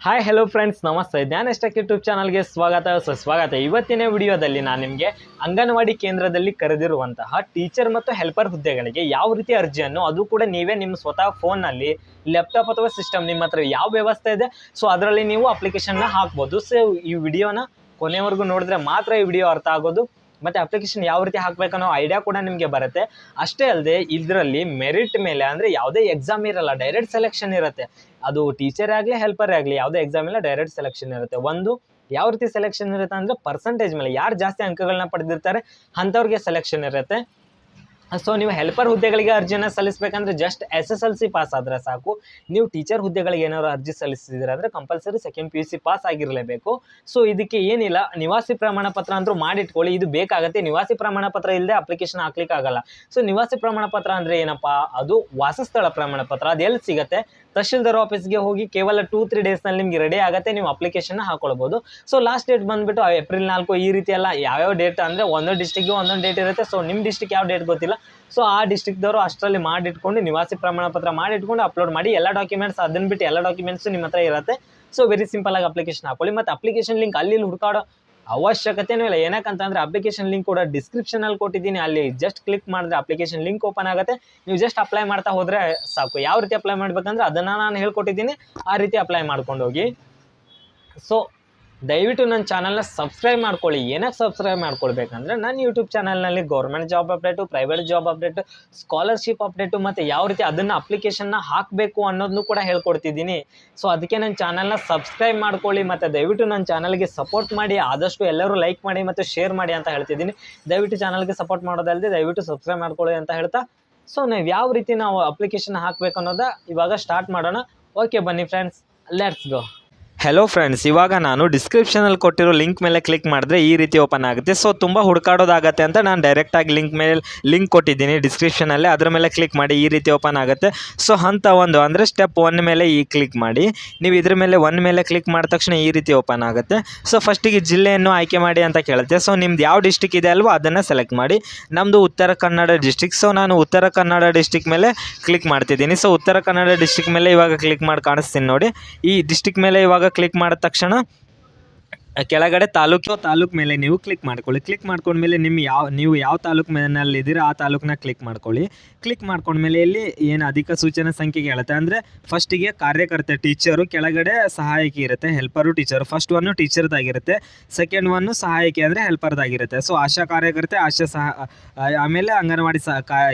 Hi hello friends, ನಮಸ್ತೆ. ಜ್ಞಾನಷ್ಟಕ್ಕೆ YouTube ಚಾನಲ್ಗೆ ಸುಸ್ವಾಗತ. ಇವತ್ತಿನ ವಿಡಿಯೋದಲ್ಲಿ ನಾನು ನಿಮಗೆ ಅಂಗನವಾಡಿ ಕೇಂದ್ರದಲ್ಲಿ ಕರೆದಿರುವಂತಹ ಟೀಚರ್ ಮತ್ತು ಹೆಲ್ಪರ್ ಹುದ್ದೆಗಳಿಗೆ ಯಾವ ರೀತಿ ಅರ್ಜಿಯನ್ನು, ಅದು ಕೂಡ ನೀವೇ ನಿಮ್ಮ ಸ್ವತಃ ಫೋನ್ನಲ್ಲಿ, ಲ್ಯಾಪ್ಟಾಪ್ ಅಥವಾ ಸಿಸ್ಟಮ್ ನಿಮ್ಮ ಹತ್ರ ಯಾವ ವ್ಯವಸ್ಥೆ ಇದೆ ಸೊ ಅದರಲ್ಲಿ ನೀವು ಅಪ್ಲಿಕೇಶನ್ನ ಹಾಕ್ಬೋದು. ಸೊ ಈ ವಿಡಿಯೋನ ಕೊನೆವರೆಗೂ ನೋಡಿದ್ರೆ ಮಾತ್ರ ಈ ವಿಡಿಯೋ ಅರ್ಥ ಆಗೋದು, ಮತ್ತು ಅಪ್ಲಿಕೇಶನ್ ಯಾವ ರೀತಿ ಹಾಕಬೇಕನ್ನೋ ಐಡಿಯಾ ಕೂಡ ನಿಮಗೆ ಬರುತ್ತೆ. ಅಷ್ಟೇ ಅಲ್ಲದೆ ಇದರಲ್ಲಿ ಮೆರಿಟ್ ಮೇಲೆ, ಅಂದರೆ ಯಾವುದೇ ಎಕ್ಸಾಮ್ ಇರಲ್ಲ, ಡೈರೆಕ್ಟ್ ಸೆಲೆಕ್ಷನ್ ಇರುತ್ತೆ. ಅದು ಟೀಚರ್ ಆಗಲಿ ಹೆಲ್ಪರ್ ಆಗಲಿ ಯಾವುದೇ ಎಕ್ಸಾಮ್ ಇಲ್ಲ, ಡೈರೆಕ್ಟ್ ಸೆಲೆಕ್ಷನ್ ಇರುತ್ತೆ. ಒಂದು ಯಾವ ರೀತಿ ಸೆಲೆಕ್ಷನ್ ಇರುತ್ತೆ ಅಂದರೆ ಪರ್ಸೆಂಟೇಜ್ ಮೇಲೆ, ಯಾರು ಜಾಸ್ತಿ ಅಂಕಗಳನ್ನ ಪಡೆದಿರ್ತಾರೆ ಅಂಥವ್ರಿಗೆ ಸೆಲೆಕ್ಷನ್ ಇರುತ್ತೆ. ಸೊ ನೀವು ಹೆಲ್ಪರ್ ಹುದ್ದೆಗಳಿಗೆ ಅರ್ಜಿಯನ್ನು ಸಲ್ಲಿಸಬೇಕಂದ್ರೆ ಜಸ್ಟ್ SSLC ಪಾಸ್ ಆದರೆ ಸಾಕು. ನೀವು ಟೀಚರ್ ಹುದ್ದೆಗಳಿಗೆ ಏನಾದ್ರು ಅರ್ಜಿ ಸಲ್ಲಿಸಿದ್ರೆ ಅಂದರೆ ಕಂಪಲ್ಸರಿ ಸೆಕೆಂಡ್ PUC ಪಾಸ್ ಆಗಿರಲೇಬೇಕು. ಸೊ ಇದಕ್ಕೆ ಏನಿಲ್ಲ, ನಿವಾಸಿ ಪ್ರಮಾಣ ಪತ್ರ ಅಂದರೂ ಮಾಡಿಟ್ಕೊಳ್ಳಿ, ಇದು ಬೇಕಾಗುತ್ತೆ. ನಿವಾಸಿ ಪ್ರಮಾಣ ಪತ್ರ ಇಲ್ಲದೆ ಅಪ್ಲಿಕೇಶನ್ ಹಾಕ್ಲಿಕ್ಕೆ ಆಗಲ್ಲ. ಸೊ ನಿವಾಸಿ ಪ್ರಮಾಣ ಪತ್ರ ಅಂದರೆ ಏನಪ್ಪ, ಅದು ವಾಸಸ್ಥಳ ಪ್ರಮಾಣ ಪತ್ರ. ಅದು ಎಲ್ಲಿ ಸಿಗುತ್ತೆ? ತಹಶೀಲ್ದಾರ್ ಆಫೀಸ್ಗೆ ಹೋಗಿ ಕೇವಲ 2-3 ಡೇಸ್ನಲ್ಲಿ ನಿಮಗೆ ರೆಡಿ ಆಗುತ್ತೆ, ನೀವು ಅಪ್ಲಿಕೇಶನ್ ಹಾಕೊಳ್ಬೋದು. ಸೊ ಲಾಸ್ಟ್ ಡೇಟ್ ಬಂದುಬಿಟ್ಟು ಏಪ್ರಿಲ್ 4 ಈ ರೀತಿ ಎಲ್ಲ ಯಾವ್ಯಾವ ಡೇಟ್ ಅಂದರೆ ಒಂದೊಂದು ಡಿಸ್ಟಿಕ್ಗೆ ಒಂದೊಂದು ಡೇಟ್ ಇರುತ್ತೆ. ಸೊ ನಿಮ್ಮ ಡಿಸ್ಟಿಕ್ ಯಾವ ಡೇಟ್ ಗೊತ್ತಿಲ್ಲ, ಸೊ ಆ ಡಿಸ್ಟಿಕ್ದವರು ಅಷ್ಟರಲ್ಲಿ ಮಾಡಿಟ್ಕೊಂಡು ನಿವಾಸಿ ಪ್ರಮಾಣ ಪತ್ರ ಮಾಡಿಟ್ಕೊಂಡು ಅಪ್ಲೋಡ್ ಮಾಡಿ. ಎಲ್ಲ ಡಾಕ್ಯುಮೆಂಟ್ಸ್ ಅದನ್ನು ಬಿಟ್ಟು ಎಲ್ಲ ಡಾಕ್ಯುಮೆಂಟ್ಸು ನಿಮ್ಮ ಹತ್ರ ಇರುತ್ತೆ. ಸೊ ವೆರಿ ಸಿಂಪಲ್ ಆಗಿ ಅಪ್ಲಿಕೇಶನ್ ಹಾಕೊಳ್ಳಿ. ಮತ್ತು ಅಪ್ಲಿಕೇಶನ್ ಲಿಂಕ್ ಅಲ್ಲಿ ಹುಡುಕಾಡೋ ಅವಶ್ಯಕತೆನೂ ಇಲ್ಲ. ಏನಕ್ಕಂತಂದರೆ ಅಪ್ಲಿಕೇಶನ್ ಲಿಂಕ್ ಕೂಡ ಡಿಸ್ಕ್ರಿಪ್ಷನಲ್ಲಿ ಕೊಟ್ಟಿದ್ದೀನಿ, ಅಲ್ಲಿ ಜಸ್ಟ್ ಕ್ಲಿಕ್ ಮಾಡಿದ್ರೆ ಅಪ್ಲಿಕೇಶನ್ ಲಿಂಕ್ ಓಪನ್ ಆಗುತ್ತೆ. ನೀವು ಜಸ್ಟ್ ಅಪ್ಲೈ ಮಾಡ್ತಾ ಹೋದರೆ ಸಾಕು. ಯಾವ ರೀತಿ ಅಪ್ಲೈ ಮಾಡಬೇಕಂದ್ರೆ ಅದನ್ನು ನಾನು ಹೇಳ್ಕೊಟ್ಟಿದ್ದೀನಿ, ಆ ರೀತಿ ಅಪ್ಲೈ ಮಾಡ್ಕೊಂಡು ಹೋಗಿ. ಸೊ ದಯವಿಟ್ಟು ನನ್ನ ಚಾನಲ್ನ ಸಬ್ಸ್ಕ್ರೈಬ್ ಮಾಡ್ಕೊಳ್ಳಿ. ಏನಕ್ಕೆ ಸಬ್ಸ್ಕ್ರೈಬ್ ಮಾಡ್ಕೊಳ್ಬೇಕಂದ್ರೆ ನಾನು ಯೂಟ್ಯೂಬ್ ಚಾನಲ್ನಲ್ಲಿ government job update, private job update, scholarship update ಮತ್ತು ಯಾವ ರೀತಿ ಅದನ್ನು ಅಪ್ಲಿಕೇಶನ್ನ ಹಾಕಬೇಕು ಅನ್ನೋದನ್ನು ಕೂಡ ಹೇಳ್ಕೊಡ್ತಿದ್ದೀನಿ. ಸೊ ಅದಕ್ಕೆ ನನ್ನ ಚಾನಲ್ನ ಸಬ್ಸ್ಕ್ರೈಬ್ ಮಾಡ್ಕೊಳ್ಳಿ ಮತ್ತು ದಯವಿಟ್ಟು ನನ್ನ ಚಾನಲ್ಗೆ ಸಪೋರ್ಟ್ ಮಾಡಿ. ಆದಷ್ಟು ಎಲ್ಲರೂ ಲೈಕ್ ಮಾಡಿ ಮತ್ತು ಶೇರ್ ಮಾಡಿ ಅಂತ ಹೇಳ್ತಿದ್ದೀನಿ. ದಯವಿಟ್ಟು ಚಾನಲ್ಗೆ ಸಪೋರ್ಟ್ ಮಾಡೋದಲ್ಲದೆ ದಯವಿಟ್ಟು ಸಬ್ಸ್ಕ್ರೈಬ್ ಮಾಡ್ಕೊಳ್ಳಿ ಅಂತ ಹೇಳ್ತಾ, ಸೊ ಯಾವ ರೀತಿ ನಾವು ಅಪ್ಲಿಕೇಶನ್ ಹಾಕಬೇಕು ಅನ್ನೋದ ಇವಾಗ ಸ್ಟಾರ್ಟ್ ಮಾಡೋಣ. ಓಕೆ ಬನ್ನಿ friends, let's go. Hello friends, ಇವಾಗ ನಾನು ಡಿಸ್ಕ್ರಿಪ್ಷನಲ್ಲಿ ಕೊಟ್ಟಿರೋ ಲಿಂಕ್ ಮೇಲೆ ಕ್ಲಿಕ್ ಮಾಡಿದ್ರೆ ಈ ರೀತಿ ಓಪನ್ ಆಗುತ್ತೆ. ಸೊ ತುಂಬ ಹುಡುಕಾಡೋದಾಗತ್ತೆ ಅಂತ ನಾನು ಡೈರೆಕ್ಟಾಗಿ ಲಿಂಕ್ ಕೊಟ್ಟಿದ್ದೀನಿ ಡಿಸ್ಕ್ರಿಪ್ಷನಲ್ಲಿ, ಅದರ ಮೇಲೆ ಕ್ಲಿಕ್ ಮಾಡಿ ಈ ರೀತಿ ಓಪನ್ ಆಗುತ್ತೆ. ಸೊ ಹಂತ 1 ಅಂದರೆ ಸ್ಟೆಪ್ 1 ಮೇಲೆ ಕ್ಲಿಕ್ ಮಾಡಿ. ನೀವು ಇದ್ರ ಮೇಲೆ 1 ಮೇಲೆ ಕ್ಲಿಕ್ ಮಾಡಿದ ತಕ್ಷಣ ಈ ರೀತಿ ಓಪನ್ ಆಗುತ್ತೆ. ಸೊ ಫಸ್ಟಿಗೆ ಜಿಲ್ಲೆಯನ್ನು ಆಯ್ಕೆ ಮಾಡಿ ಅಂತ ಕೇಳುತ್ತೆ. ಸೊ ನಿಮ್ದು ಯಾವ ಡಿಸ್ಟಿಕ್ ಇದೆ ಅಲ್ವೋ ಅದನ್ನು ಸೆಲೆಕ್ಟ್ ಮಾಡಿ. ನಮ್ಮದು ಉತ್ತರ ಕನ್ನಡ ಡಿಸ್ಟಿಕ್. ಸೊ ನಾನು ಉತ್ತರ ಕನ್ನಡ ಡಿಸ್ಟಿಕ್ ಮೇಲೆ ಕ್ಲಿಕ್ ಮಾಡ್ತಿದ್ದೀನಿ. ಸೊ ಉತ್ತರ ಕನ್ನಡ ಡಿಸ್ಟಿಕ್ ಮೇಲೆ ಇವಾಗ ಕ್ಲಿಕ್ ಮಾಡಿ ಕಾಣಿಸ್ತೀನಿ ನೋಡಿ. ಈ ಡಿಸ್ಟಿಕ್ ಮೇಲೆ ಇವಾಗ ಕ್ಲಿಕ್ ಮಾಡಿದ ತಕ್ಷಣ ಕೆಳಗಡೆ ತಾಲೂಕು ಮೇಲೆ ನೀವು ಕ್ಲಿಕ್ ಮಾಡ್ಕೊಳ್ಳಿ. ಕ್ಲಿಕ್ ಮಾಡ್ಕೊಂಡ್ಮೇಲೆ ನೀವು ಯಾವ ತಾಲೂಕು ಮೇನಲ್ಲಿ ಇದ್ದೀರಾ ಆ ತಾಲೂಕನ್ನ ಕ್ಲಿಕ್ ಮಾಡ್ಕೊಳ್ಳಿ. ಕ್ಲಿಕ್ ಮಾಡ್ಕೊಂಡ್ಮೇಲೆ ಇಲ್ಲಿ ಏನು ಅಧಿಕ ಸೂಚನಾ ಸಂಖ್ಯೆ ಹೇಳುತ್ತೆ, ಅಂದರೆ ಫಸ್ಟಿಗೆ ಕಾರ್ಯಕರ್ತೆ ಟೀಚರು, ಕೆಳಗಡೆ ಸಹಾಯಕಿ ಇರುತ್ತೆ, ಹೆಲ್ಪರು ಟೀಚರು. ಫಸ್ಟ್ 1 ಟೀಚರ್ದಾಗಿರುತ್ತೆ, ಸೆಕೆಂಡ್ 1 ಸಹಾಯಕಿ ಅಂದರೆ ಹೆಲ್ಪರ್ದಾಗಿರುತ್ತೆ. ಸೊ ಆಶಾ ಕಾರ್ಯಕರ್ತೆ, ಆಮೇಲೆ ಅಂಗನವಾಡಿ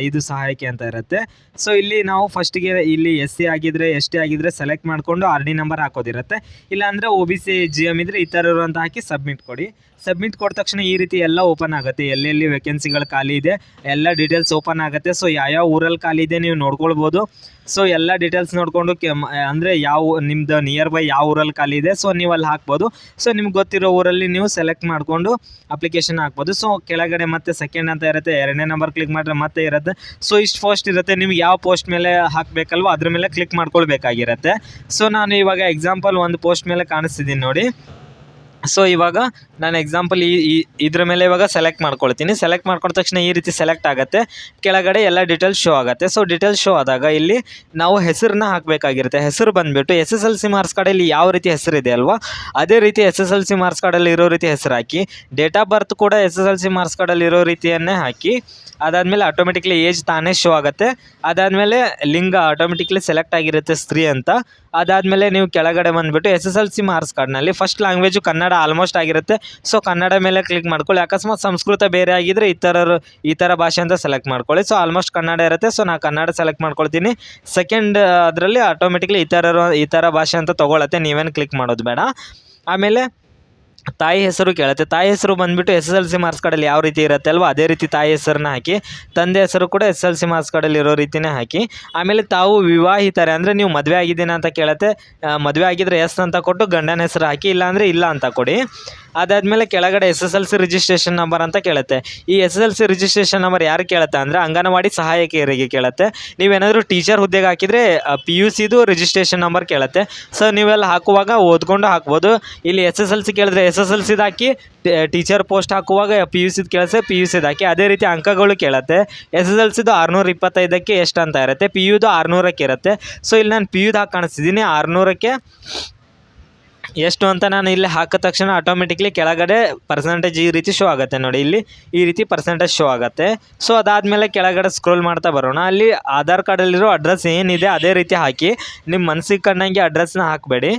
ಇದು ಸಹಾಯಕಿ ಅಂತ ಇರುತ್ತೆ. ಸೊ ಇಲ್ಲಿ ನಾವು ಫಸ್ಟಿಗೆ ಇಲ್ಲಿ SC ಆಗಿದ್ರೆ ST ಆಗಿದ್ರೆ ಸೆಲೆಕ್ಟ್ ಮಾಡಿಕೊಂಡು RD ನಂಬರ್ ಹಾಕೋದಿರುತ್ತೆ. ಇಲ್ಲಾಂದರೆ OBC GM ಇದ್ರೆ ಈ ಥರ ಅಂತ ಹಾಕಿ ಸಬ್ಮಿಟ್ ಕೊಡಿ. ಸಬ್ಮಿಟ್ ಕೊಟ್ಟ ತಕ್ಷಣ ಈ ರೀತಿ ಎಲ್ಲ ಓಪನ್ ಆಗುತ್ತೆ. ಎಲ್ಲೆಲ್ಲಿ ವೇಕೆನ್ಸಿಗಳು ಖಾಲಿ ಇದೆ ಎಲ್ಲ ಡೀಟೇಲ್ಸ್ ಓಪನ್ ಆಗುತ್ತೆ. ಸೊ ಯಾವ ಊರಲ್ಲಿ ಖಾಲಿ ಇದೆ ನೀವು ನೋಡ್ಕೊಳ್ಬೋದು. ಸೊ ಎಲ್ಲ ಡೀಟೇಲ್ಸ್ ನೋಡಿಕೊಂಡು ಅಂದರೆ ನಿಮ್ಮದು ನಿಯರ್ ಬೈ ಯಾವ ಊರಲ್ಲಿ ಖಾಲಿ ಇದೆ ಸೊ ನೀವು ಅಲ್ಲಿ ಹಾಕ್ಬೋದು. ಸೊ ನಿಮ್ಗೆ ಗೊತ್ತಿರೋ ಊರಲ್ಲಿ ನೀವು ಸೆಲೆಕ್ಟ್ ಮಾಡಿಕೊಂಡು ಅಪ್ಲಿಕೇಶನ್ ಹಾಕ್ಬೋದು. ಸೊ ಕೆಳಗಡೆ ಮತ್ತೆ ಸೆಕೆಂಡ್ ಅಂತ ಇರುತ್ತೆ, 2ನೇ ನಂಬರ್ ಕ್ಲಿಕ್ ಮಾಡಿದ್ರೆ ಮತ್ತೆ ಇರುತ್ತೆ. ಸೊ ಇಷ್ಟು ಪೋಸ್ಟ್ ಇರುತ್ತೆ, ನಿಮ್ಗೆ ಯಾವ ಪೋಸ್ಟ್ ಮೇಲೆ ಹಾಕಬೇಕಲ್ವೋ ಅದ್ರ ಮೇಲೆ ಕ್ಲಿಕ್ ಮಾಡ್ಕೊಳ್ಬೇಕಾಗಿರುತ್ತೆ. ಸೊ ನಾನು ಇವಾಗ ಎಕ್ಸಾಂಪಲ್ ಒಂದು ಪೋಸ್ಟ್ ಮೇಲೆ ಕಾಣಿಸ್ತಿದ್ದೀನಿ ನೋಡಿ. ಸೊ ಇವಾಗ ನಾನು ಎಕ್ಸಾಂಪಲ್ ಇದ್ರ ಮೇಲೆ ಇವಾಗ ಸೆಲೆಕ್ಟ್ ಮಾಡ್ಕೊಳ್ತೀನಿ. ಸೆಲೆಕ್ಟ್ ಮಾಡ್ಕೊಂಡ ತಕ್ಷಣ ಈ ರೀತಿ ಸೆಲೆಕ್ಟ್ ಆಗುತ್ತೆ. ಕೆಳಗಡೆ ಎಲ್ಲ ಡೀಟೇಲ್ಸ್ ಶೋ ಆಗುತ್ತೆ. ಸೊ ಡೀಟೇಲ್ಸ್ ಶೋ ಆದಾಗ ಇಲ್ಲಿ ನಾವು ಹೆಸರನ್ನ ಹಾಕಬೇಕಾಗಿರುತ್ತೆ. ಹೆಸರು ಬಂದುಬಿಟ್ಟು SSLC ಮಾರ್ಕ್ಸ್ ಕಾರ್ಡಲ್ಲಿ ಯಾವ ರೀತಿ ಹೆಸರಿದೆ ಅಲ್ವಾ ಅದೇ ರೀತಿ SSLC ಮಾರ್ಕ್ಸ್ ಕಾರ್ಡಲ್ಲಿ ಇರೋ ರೀತಿ ಹೆಸರು ಹಾಕಿ. ಡೇಟ್ ಆಫ್ ಬರ್ತ್ ಕೂಡ SSLC ಮಾರ್ಕ್ಸ್ ಕಾರ್ಡಲ್ಲಿ ಇರೋ ರೀತಿಯನ್ನೇ ಹಾಕಿ. ಅದಾದಮೇಲೆ ಆಟೋಮೆಟಿಕ್ಲಿ ಏಜ್ ತಾನೇ ಶೋ ಆಗುತ್ತೆ. ಅದಾದಮೇಲೆ ಲಿಂಗ ಆಟೋಮೆಟಿಕ್ಲಿ ಸೆಲೆಕ್ಟ್ ಆಗಿರುತ್ತೆ, ಸ್ತ್ರೀ ಅಂತ. ಅದಾದಮೇಲೆ ನೀವು ಕೆಳಗಡೆ ಬಂದುಬಿಟ್ಟು SSLC ಮಾರ್ಕ್ಸ್ ಕಾರ್ಡ್ನಲ್ಲಿ ಫಸ್ಟ್ ಲ್ಯಾಂಗ್ವೇಜು ಕನ್ನಡ ಆಲ್ಮೋಸ್ಟ್ ಆಗಿರುತ್ತೆ. ಸೊ ಕನ್ನಡ ಮೇಲೆ ಕ್ಲಿಕ್ ಮಾಡ್ಕೊಳ್ಳಿ. ಅಕಸ್ಮಾತ್ ಸಂಸ್ಕೃತ ಬೇರೆ ಆಗಿದ್ದರೆ ಈ ಥರ ಭಾಷೆ ಅಂತ ಸೆಲೆಕ್ಟ್ ಮಾಡ್ಕೊಳ್ಳಿ. ಸೊ ಆಲ್ಮೋಸ್ಟ್ ಕನ್ನಡ ಇರುತ್ತೆ. ಸೊ ನಾನು ಕನ್ನಡ ಸೆಲೆಕ್ಟ್ ಮಾಡ್ಕೊಳ್ತೀನಿ. ಸೆಕೆಂಡ್ ಅದರಲ್ಲಿ ಆಟೋಮೆಟಿಕ್ಲಿ ಈ ಥರ ಭಾಷೆ ಅಂತ ತೊಗೊಳತ್ತೆ, ನೀವೇನು ಕ್ಲಿಕ್ ಮಾಡೋದು ಬೇಡ. ಆಮೇಲೆ ತಾಯಿ ಹೆಸರು ಕೇಳುತ್ತೆ. ತಾಯಿ ಹೆಸರು ಬಂದುಬಿಟ್ಟು SSLC ಮಾರ್ಕ್ಸ್ ಕಾರ್ಡಲ್ಲಿ ಯಾವ ರೀತಿ ಇರುತ್ತೆ ಅಲ್ವ ಅದೇ ರೀತಿ ತಾಯಿ ಹೆಸರನ್ನ ಹಾಕಿ. ತಂದೆ ಹೆಸರು ಕೂಡ SSLC ಮಾರ್ಕ್ಸ್ ಕಾರ್ಡಲ್ಲಿ ಇರೋ ರೀತಿಯೇ ಹಾಕಿ. ಆಮೇಲೆ ತಾವು ವಿವಾಹಿತರೆ ಅಂದರೆ ನೀವು ಮದುವೆ ಆಗಿದ್ದೀನ ಅಂತ ಕೇಳುತ್ತೆ. ಮದುವೆ ಆಗಿದ್ದರೆ ಎಸ್ ಅಂತ ಕೊಟ್ಟು ಗಂಡನ ಹೆಸರು ಹಾಕಿ, ಇಲ್ಲಾಂದರೆ ಇಲ್ಲ ಅಂತ ಕೊಡಿ. ಅದಾದಮೇಲೆ ಕೆಳಗಡೆ SSLC ರಿಜಿಸ್ಟ್ರೇಷನ್ ನಂಬರ್ ಅಂತ ಕೇಳುತ್ತೆ. ಈ SSLC ರಿಜಿಸ್ಟ್ರೇಷನ್ ನಂಬರ್ ಯಾರು ಕೇಳುತ್ತೆ ಅಂದರೆ ಅಂಗನವಾಡಿ ಸಹಾಯಕಿಯರಿಗೆ ಕೇಳುತ್ತೆ. ನೀವೇನಾದರೂ ಟೀಚರ್ ಹುದ್ದೆಗೆ ಹಾಕಿದರೆ PUCದು ರಿಜಿಸ್ಟ್ರೇಷನ್ ನಂಬರ್ ಕೇಳುತ್ತೆ. ಸೊ ನೀವೆಲ್ಲ ಹಾಕುವಾಗ ಓದ್ಕೊಂಡು ಹಾಕ್ಬೋದು. ಇಲ್ಲಿ SSLC ಕೇಳಿದ್ರೆ SSLCದು ಹಾಕಿ, ಟೀಚರ್ ಪೋಸ್ಟ್ ಹಾಕುವಾಗ PUCದು ಕೇಳಿದ್ರೆ PUCದು ಹಾಕಿ. ಅದೇ ರೀತಿ ಅಂಕಗಳು ಕೇಳುತ್ತೆ. SSLCದು 625ಕ್ಕೆ ಎಷ್ಟು ಅಂತ ಇರುತ್ತೆ, PUದು 600ಕ್ಕೆ ಇರುತ್ತೆ. ಸೊ ಇಲ್ಲಿ ನಾನು PUದು ಹಾಕಿ ಕಾಣಿಸ್ತಿದ್ದೀನಿ 600ಕ್ಕೆ ಎಷ್ಟು ಅಂತ ನಾನು ಇಲ್ಲಿ ಹಾಕಿದ ತಕ್ಷಣ ಆಟೋಮೆಟಿಕ್ಲಿ ಕೆಳಗಡೆ ಪರ್ಸೆಂಟೇಜ್ ಈ ರೀತಿ ಶೋ ಆಗುತ್ತೆ ನೋಡಿ, ಇಲ್ಲಿ ಈ ರೀತಿ ಪರ್ಸೆಂಟೇಜ್ ಶೋ ಆಗುತ್ತೆ. ಸೊ ಅದಾದಮೇಲೆ ಕೆಳಗಡೆ ಸ್ಕ್ರೋಲ್ ಮಾಡ್ತಾ ಬರೋಣ. ಅಲ್ಲಿ ಆಧಾರ್ ಕಾರ್ಡಲ್ಲಿರೋ ಅಡ್ರೆಸ್ ಏನಿದೆ ಅದೇ ರೀತಿ ಹಾಕಿ, ನಿಮ್ಮ ಮನಸ್ಸಿಗೆ ಕಂಡಂಗೆ ಅಡ್ರೆಸ್ನ ಹಾಕಬೇಡಿ.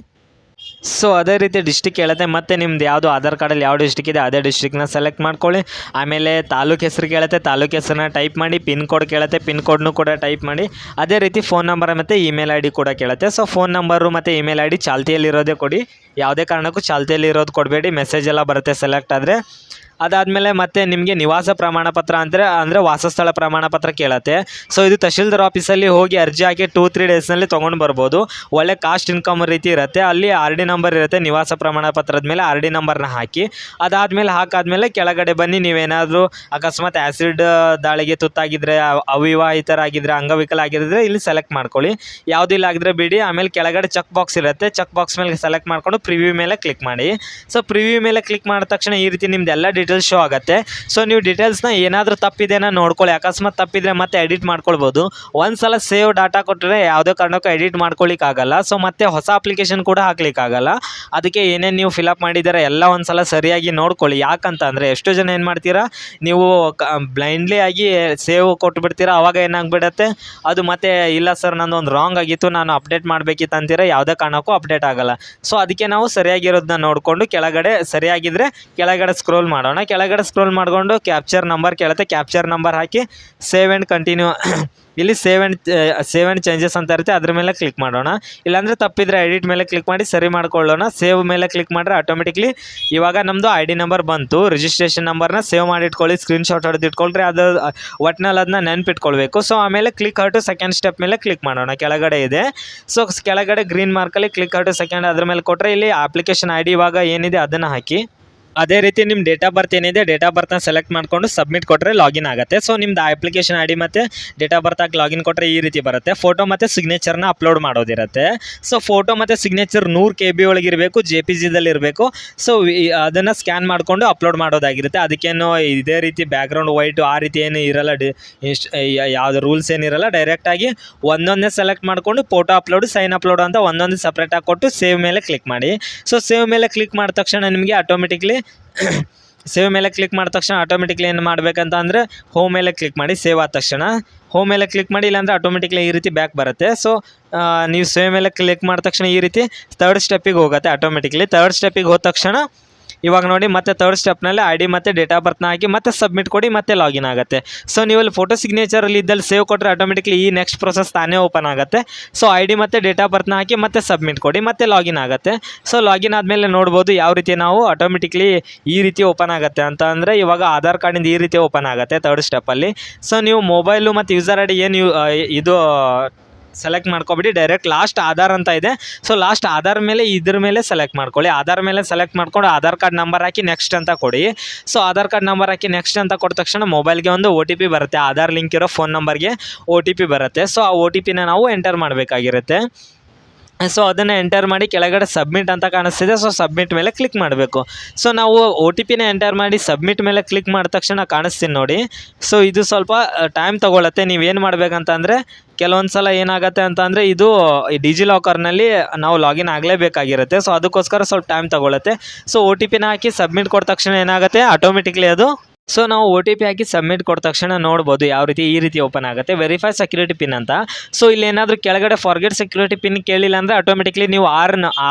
ಸೊ ಅದೇ ರೀತಿ ಡಿಸ್ಟಿಕ್ ಕೇಳುತ್ತೆ, ಮತ್ತು ನಿಮ್ದು ಯಾವುದು ಆಧಾರ್ ಕಾರ್ಡಲ್ಲಿ ಯಾವ ಡಿಸ್ಟಿಕ್ ಇದೆ ಅದೇ ಡಿಸ್ಟಿಕ್ನ ಸೆಲೆಕ್ಟ್ ಮಾಡ್ಕೊಳ್ಳಿ. ಆಮೇಲೆ ತಾಲೂಕು ಹೆಸರು ಕೇಳುತ್ತೆ, ತಾಲೂಕು ಹೆಸರನ್ನ ಟೈಪ್ ಮಾಡಿ. ಪಿನ್ ಕೋಡ್ ಕೇಳುತ್ತೆ, ಪಿನ್ ಕೋಡ್ನು ಕೂಡ ಟೈಪ್ ಮಾಡಿ. ಅದೇ ರೀತಿ ಫೋನ್ ನಂಬರ್ ಮತ್ತು ಇಮೇಲ್ ಐ ಡಿ ಕೂಡ ಕೇಳುತ್ತೆ. ಸೊ ಫೋನ್ ನಂಬರು ಮತ್ತು ಇಮೇಲ್ ಐ ಡಿ ಚಾಲ್ತಿಯಲ್ಲಿರೋದೇ ಕೊಡಿ, ಯಾವುದೇ ಕಾರಣಕ್ಕೂ ಚಾಲ್ತಿಯಲ್ಲಿರೋದು ಕೊಡಬೇಡಿ, ಮೆಸೇಜ್ ಎಲ್ಲ ಬರುತ್ತೆ ಸೆಲೆಕ್ಟ್ ಆದರೆ. ಅದಾದಮೇಲೆ ಮತ್ತೆ ನಿಮಗೆ ನಿವಾಸ ಪ್ರಮಾಣ ಪತ್ರ ಅಂದರೆ ವಾಸಸ್ಥಳ ಪ್ರಮಾಣ ಪತ್ರ ಕೇಳುತ್ತೆ. ಸೊ ಇದು ತಹಶೀಲ್ದಾರ್ ಆಫೀಸಲ್ಲಿ ಹೋಗಿ ಅರ್ಜಿ ಹಾಕಿ 2-3 ಡೇಸ್ನಲ್ಲಿ ತೊಗೊಂಡು ಬರ್ಬೋದು. ಒಳ್ಳೆ ಕಾಸ್ಟ್ ಇನ್ಕಮ್ ರೀತಿ ಇರುತ್ತೆ. ಅಲ್ಲಿ ಆರ್ ಡಿ ನಂಬರ್ ಇರುತ್ತೆ, ನಿವಾಸ ಪ್ರಮಾಣ ಪತ್ರದ ಮೇಲೆ ಆರ್ ಡಿ ನಂಬರ್ನ ಹಾಕಿ. ಹಾಕಾದ್ಮೇಲೆ ಕೆಳಗಡೆ ಬನ್ನಿ. ನೀವೇನಾದರೂ ಅಕಸ್ಮಾತ್ ಆ್ಯಸಿಡ್ ದಾಳಿಗೆ ತುತ್ತಾಗಿದ್ದರೆ, ಅವಿವಾಹಿತರಾಗಿದ್ದರೆ, ಅಂಗವಿಕಲ ಆಗಿದ್ದರೆ ಇಲ್ಲಿ ಸೆಲೆಕ್ಟ್ ಮಾಡ್ಕೊಳ್ಳಿ. ಯಾವುದಿಲ್ಲ ಆಗಿದ್ರೆ ಬಿಡಿ. ಆಮೇಲೆ ಕೆಳಗಡೆ ಚೆಕ್ ಬಾಕ್ಸ್ ಇರುತ್ತೆ, ಚೆಕ್ ಬಾಕ್ಸ್ ಮೇಲೆ ಸೆಲೆಕ್ಟ್ ಮಾಡಿಕೊಂಡು ಪ್ರಿವ್ಯೂ ಮೇಲೆ ಕ್ಲಿಕ್ ಮಾಡಿ. ಸೊ ಪ್ರಿವ್ಯೂ ಮೇಲೆ ಕ್ಲಿಕ್ ಮಾಡಿದ ತಕ್ಷಣ ಈ ರೀತಿ ನಿಮ್ದು ಎಲ್ಲ ಡೀಟೇಲ್ಸ್ ಶೋ ಆಗುತ್ತೆ. ಸೊ ನೀವು ಡೀಟೇಲ್ಸ್ನ ಏನಾದರೂ ತಪ್ಪಿದೆನಾ ನೋಡ್ಕೊಳ್ಳಿ. ಅಕಸ್ಮಾತ್ ತಪ್ಪಿದ್ರೆ ಮತ್ತೆ ಎಡಿಟ್ ಮಾಡ್ಕೊಳ್ಬೋದು. ಒಂದ್ಸಲ ಸೇವ್ ಡಾಟಾ ಕೊಟ್ಟರೆ ಯಾವುದೇ ಕಾರಣಕ್ಕೂ ಎಡಿಟ್ ಮಾಡ್ಕೊಳ್ಳಿಕ್ಕಾಗಲ್ಲ. ಸೊ ಮತ್ತೆ ಹೊಸ ಅಪ್ಲಿಕೇಶನ್ ಕೂಡ ಹಾಕ್ಲಿಕ್ಕಾಗಲ್ಲ. ಅದಕ್ಕೆ ಏನೇನು ನೀವು ಫಿಲಪ್ ಮಾಡಿದ್ದೀರಾ ಎಲ್ಲ ಒಂದ್ಸಲ ಸರಿಯಾಗಿ ನೋಡ್ಕೊಳ್ಳಿ. ಯಾಕಂತ ಅಂದರೆ ಎಷ್ಟೋ ಜನ ಏನು ಮಾಡ್ತೀರಾ, ನೀವು ಬ್ಲೈಂಡ್ಲಿ ಆಗಿ ಸೇವ್ ಕೊಟ್ಬಿಡ್ತೀರಾ. ಅವಾಗ ಏನಾಗ್ಬಿಡತ್ತೆ, ಅದು ಮತ್ತೆ ಇಲ್ಲ ಸರ್ ನಂದು ಒಂದು ರಾಂಗ್ ಆಗಿತ್ತು, ನಾನು ಅಪ್ಡೇಟ್ ಮಾಡಬೇಕಿತ್ತು ಅಂತೀರ, ಯಾವುದೇ ಕಾರಣಕ್ಕೂ ಅಪ್ಡೇಟ್ ಆಗಲ್ಲ. ಸೊ ಅದಕ್ಕೆ ನಾವು ಸರಿಯಾಗಿರೋದನ್ನ ನೋಡಿಕೊಂಡು ಕೆಳಗಡೆ ಸರಿಯಾಗಿದ್ದರೆ ಕೆಳಗಡೆ ಸ್ಕ್ರೋಲ್ ಮಾಡೋಣ. ಕೆಳಗಡೆ ಸ್ಕ್ರೋಲ್ ಮಾಡಿಕೊಂಡು ಕ್ಯಾಪ್ಚರ್ ನಂಬರ್ ಕೇಳುತ್ತೆ, capture number hockey save and continue. ಇಲ್ಲಿ ಸೇವ್ ಆ್ಯಂಡ್ ಚೇಂಜಸ್ ಅಂತ ಇರುತ್ತೆ, ಅದ್ರ ಮೇಲೆ ಕ್ಲಿಕ್ ಮಾಡೋಣ. ಇಲ್ಲಾಂದರೆ ತಪ್ಪಿದ್ರೆ ಎಡಿಟ್ ಮೇಲೆ ಕ್ಲಿಕ್ ಮಾಡಿ ಸರಿ ಮಾಡ್ಕೊಳ್ಳೋಣ. ಸೇವ್ ಮೇಲೆ ಕ್ಲಿಕ್ ಮಾಡಿದ್ರೆ ಆಟೋಮೆಟಿಕ್ಲಿ ಇವಾಗ ನಮ್ಮದು ಐ ಡಿ ನಂಬರ್ ಬಂತು. ರಿಜಿಸ್ಟ್ರೇಷನ್ ನಂಬರ್ನ ಸೇವ್ ಮಾಡಿ ಇಟ್ಕೊಳ್ಳಿ, ಸ್ಕ್ರೀನ್ಶಾಟ್ ಹೊಡೆದು ಇಟ್ಕೊಳ್ರಿ. ಅದು ಒಟ್ಟಿನಲ್ಲಿ ಅದನ್ನ ನೆನ್ಪಿಟ್ಕೊಳ್ಬೇಕು. ಸೊ ಆಮೇಲೆ ಕ್ಲಿಕ್ ಟು ಸೆಕೆಂಡ್ ಸ್ಟೆಪ್ ಮೇಲೆ ಕ್ಲಿಕ್ ಮಾಡೋಣ. ಕೆಳಗಡೆ ಇದೆ, ಸೊ ಕೆಳಗಡೆ ಗ್ರೀನ್ ಮಾರ್ಕಲ್ಲಿ ಕ್ಲಿಕ್ ಟು ಸೆಕೆಂಡ್ ಅದ್ರ ಮೇಲೆ ಕೊಟ್ಟರೆ ಇಲ್ಲಿ ಅಪ್ಲಿಕೇಶನ್ ಐ ಡಿ ಇವಾಗ ಏನಿದೆ ಅದನ್ನು ಹಾಕಿ. ಅದೇ ರೀತಿ ನಿಮ್ಮ ಡೇಟ್ ಆಫ್ ಬರ್ತ್ ಏನಿದೆ ಡೇಟ್ ಆಫ್ ಬರ್ತ್ನ ಸೆಲೆಕ್ಟ್ ಮಾಡಿಕೊಂಡು ಸಬ್ಮಿಟ್ ಕೊಟ್ಟರೆ ಲಾಗಿನ್ ಆಗುತ್ತೆ. ಸೊ ನಿಮ್ದು ಅಪ್ಲಿಕೇಶನ್ ಐ ಡಿ ಮತ್ತು date of birth hockey login ಕೊಟ್ಟರೆ ಈ ರೀತಿ ಬರುತ್ತೆ. ಫೋಟೋ ಮತ್ತು ಸಿಗ್ನೇಚರ್ನ ಅಪ್ಲೋಡ್ ಮಾಡೋದಿರುತ್ತೆ. ಸೊ ಫೋಟೋ ಮತ್ತು ಸಿಗ್ನೇಚರ್ 100 KB ಒಳಗಿರಬೇಕು, JPG-ದಲ್ಲಿ ಇರಬೇಕು. ಸೊ ಅದನ್ನು ಸ್ಕ್ಯಾನ್ ಮಾಡಿಕೊಂಡು ಅಪ್ಲೋಡ್ ಮಾಡೋದಾಗಿರುತ್ತೆ. ಅದಕ್ಕೇನು ಇದೇ ರೀತಿ ಬ್ಯಾಕ್ಗ್ರೌಂಡ್ ವೈಟು ಆ ರೀತಿ ಏನು ಇರಲ್ಲ, ಯಾವುದು ರೂಲ್ಸ್ ಏನಿರಲ್ಲ. ಡೈರೆಕ್ಟಾಗಿ ಒಂದೊಂದೇ ಸೆಲೆಕ್ಟ್ ಮಾಡಿಕೊಂಡು ಫೋಟೋ ಅಪ್ಲೋಡು, ಸೈನ್ ಅಪ್ಲೋಡು ಅಂತ ಒಂದೊಂದು ಸಪ್ರೇಟಾಗಿ ಕೊಟ್ಟು ಸೇವ್ ಮೇಲೆ ಕ್ಲಿಕ್ ಮಾಡಿ. ಸೊ ಸೇವ್ ಮೇಲೆ ಕ್ಲಿಕ್ ಮಾಡಿದ ತಕ್ಷಣ ನಿಮಗೆ ಆಟೋಮೆಟಿಕ್ಲಿ ಸೇವ್ ಮೇಲೆ ಕ್ಲಿಕ್ ಮಾಡಿದ ತಕ್ಷಣ ಆಟೋಮೆಟಿಕ್ಲಿ ಏನು ಮಾಡಬೇಕಂತ ಅಂದರೆ ಹೋಮ್ ಮೇಲೆ ಕ್ಲಿಕ್ ಮಾಡಿ. ಸೇವ್ ಆದ ತಕ್ಷಣ ಹೋಮ್ ಮೇಲೆ ಕ್ಲಿಕ್ ಮಾಡಿ, ಇಲ್ಲಾಂದರೆ ಆಟೋಮೆಟಿಕ್ಲಿ ಈ ರೀತಿ ಬ್ಯಾಕ್ ಬರುತ್ತೆ. ಸೊ ನೀವು ಸೇವ್ ಮೇಲೆ ಕ್ಲಿಕ್ ಮಾಡಿದ ತಕ್ಷಣ ಈ ರೀತಿ ಥರ್ಡ್ ಸ್ಟೆಪ್ಪಿಗೆ ಹೋಗುತ್ತೆ ಆಟೋಮೆಟಿಕ್ಲಿ. ಥರ್ಡ್ ಸ್ಟೆಪ್ಪಿಗೆ ಹೋದ ತಕ್ಷಣ ಇವಾಗ ನೋಡಿ ಮತ್ತೆ ಥರ್ಡ್ ಸ್ಟೆಪ್ನಲ್ಲಿ ಐ ಡಿ ಮತ್ತು ಡೇಟ್ ಆಫ್ ಬರ್ತ್ನ ಹಾಕಿ ಮತ್ತೆ ಸಬ್ಮಿಟ್ ಕೊಡಿ, ಮತ್ತೆ ಲಾಗಿನ್ ಆಗುತ್ತೆ. ಸೊ ನೀವು ಅಲ್ಲಿ ಫೋಟೋ ಸಿಗ್ನೇಚರಲ್ಲಿ ಇದ್ದಲ್ಲಿ ಸೇವ್ ಕೊಟ್ಟರೆ ಆಟೋಮೆಟಿಕ್ಲಿ ಈ ನೆಕ್ಸ್ಟ್ ಪ್ರೊಸೆಸ್ ತಾನೇ ಓಪನ್ ಆಗುತ್ತೆ. ಸೊ ಐ ಡಿ ಮತ್ತು ಡೇಟ್ ಆಫ್ ಬರ್ತ್ನ ಹಾಕಿ ಮತ್ತೆ ಸಬ್ಮಿಟ್ ಕೊಡಿ, ಮತ್ತೆ ಲಾಗಿನ್ ಆಗುತ್ತೆ. ಸೊ ಲಾಗಿನ್ ಆದಮೇಲೆ ನೋಡ್ಬೋದು ಯಾವ ರೀತಿ ನಾವು ಆಟೋಮೆಟಿಕ್ಲಿ ಈ ರೀತಿ ಓಪನ್ ಆಗುತ್ತೆ ಅಂತ. ಅಂದರೆ ಇವಾಗ ಆಧಾರ್ ಕಾರ್ಡಿಂದ ಈ ರೀತಿ ಓಪನ್ ಆಗುತ್ತೆ ಥರ್ಡ್ ಸ್ಟೆಪ್ಪಲ್ಲಿ. ಸೊ ನೀವು ಮೊಬೈಲು ಮತ್ತು ಯೂಸರ್ ಐ ಡಿ ಏನು ಇದು ಸೆಲೆಕ್ಟ್ ಮಾಡ್ಕೊಬಿಡಿ, ಡೈರೆಕ್ಟ್ ಲಾಸ್ಟ್ ಆಧಾರ್ ಅಂತ ಇದೆ. ಸೊ ಲಾಸ್ಟ್ ಆಧಾರ್ ಮೇಲೆ ಇದ್ರ ಮೇಲೆ ಸೆಲೆಕ್ಟ್ ಮಾಡ್ಕೊಳ್ಳಿ. ಆಧಾರ್ ಮೇಲೆ ಸೆಲೆಕ್ಟ್ ಮಾಡ್ಕೊಂಡು ಆಧಾರ್ ಕಾರ್ಡ್ ನಂಬರ್ ಹಾಕಿ ನೆಕ್ಸ್ಟ್ ಅಂತ ಕೊಡಿ. ಸೊ ಆಧಾರ್ ಕಾರ್ಡ್ ನಂಬರ್ ಹಾಕಿ ನೆಕ್ಸ್ಟ್ ಅಂತ ಕೊಟ್ಟ ತಕ್ಷಣ ಮೊಬೈಲ್ಗೆ ಒಂದು OTP ಬರುತ್ತೆ. ಆಧಾರ್ ಲಿಂಕ್ ಇರೋ ಫೋನ್ ನಂಬರ್ಗೆ OTP ಬರುತ್ತೆ. ಸೊ ಆ OTPನ ನಾವು ಎಂಟರ್ ಮಾಡಬೇಕಾಗಿರುತ್ತೆ. ಸೊ ಅದನ್ನು ಎಂಟರ್ ಮಾಡಿ ಕೆಳಗಡೆ ಸಬ್ಮಿಟ್ ಅಂತ ಕಾಣಿಸ್ತಿದೆ. ಸೊ ಸಬ್ಮಿಟ್ ಮೇಲೆ ಕ್ಲಿಕ್ ಮಾಡಬೇಕು. ಸೊ ನಾವು OTPನ ಎಂಟರ್ ಮಾಡಿ ಸಬ್ಮಿಟ್ ಮೇಲೆ ಕ್ಲಿಕ್ ಮಾಡಿದ ತಕ್ಷಣ ಕಾಣಿಸ್ತೀನಿ ನೋಡಿ. ಸೊ ಇದು ಸ್ವಲ್ಪ ಟೈಮ್ ತೊಗೊಳತ್ತೆ. ನೀವೇನು ಮಾಡಬೇಕಂತ ಅಂದರೆ ಕೆಲವೊಂದು ಸಲ ಏನಾಗುತ್ತೆ ಅಂತ ಅಂದರೆ ಇದು ಡಿಜಿಲಾಕರ್ನಲ್ಲಿ ನಾವು ಲಾಗಿನ್ ಆಗಲೇಬೇಕಾಗಿರುತ್ತೆ. ಸೊ ಅದಕ್ಕೋಸ್ಕರ ಸ್ವಲ್ಪ ಟೈಮ್ ತೊಗೊಳುತ್ತೆ. ಸೊ OTPನ ಹಾಕಿ ಸಬ್ಮಿಟ್ ಕೊಟ್ಟ ತಕ್ಷಣ ಏನಾಗುತ್ತೆ ಆಟೋಮೆಟಿಕ್ಲಿ ಅದು. ಸೊ ನಾವು OTP ಹಾಕಿ ಸಬ್ಮಿಟ್ ಕೊಟ್ಟ ತಕ್ಷಣ ನೋಡ್ಬೋದು ಯಾವ ರೀತಿ ಈ ರೀತಿ ಓಪನ್ ಆಗುತ್ತೆ. ವೆರಿಫೈ ಸೆಕ್ಯೂರಿಟಿ ಪಿನ್ ಅಂತ. ಸೊ ಇಲ್ಲಿ ಏನಾದರೂ ಕೆಳಗಡೆ ಫಾರ್ಗೆಟ್ ಸೆಕ್ಯೂರಿಟಿ ಪಿನ್ ಕೇಳಿಲ್ಲ ಅಂದರೆ ಆಟೋಮೆಟಿಕ್ಲಿ ನೀವು